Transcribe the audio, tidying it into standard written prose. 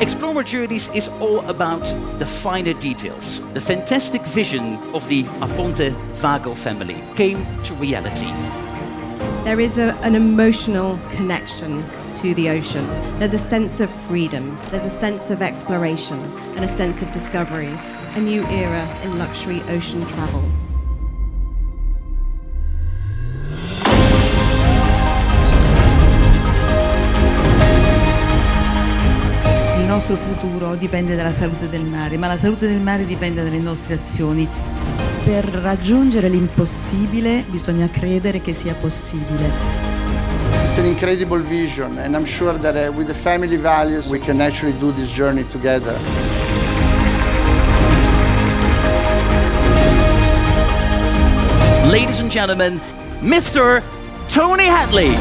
Explora Journeys is all about the finer details. The fantastic vision of the Aponte Vago family came to reality. There is an emotional connection to the ocean. There's a sense of freedom, there's a sense of exploration and a sense of discovery, a new era in luxury ocean travel. Il nostro futuro dipende dalla salute del mare, ma la salute del mare dipende dalle nostre azioni. Per raggiungere l'impossibile bisogna credere che sia possibile. It's an incredible vision, and I'm sure that with the family values we can actually do this journey together. Ladies and gentlemen, Mr. Tony Hadley.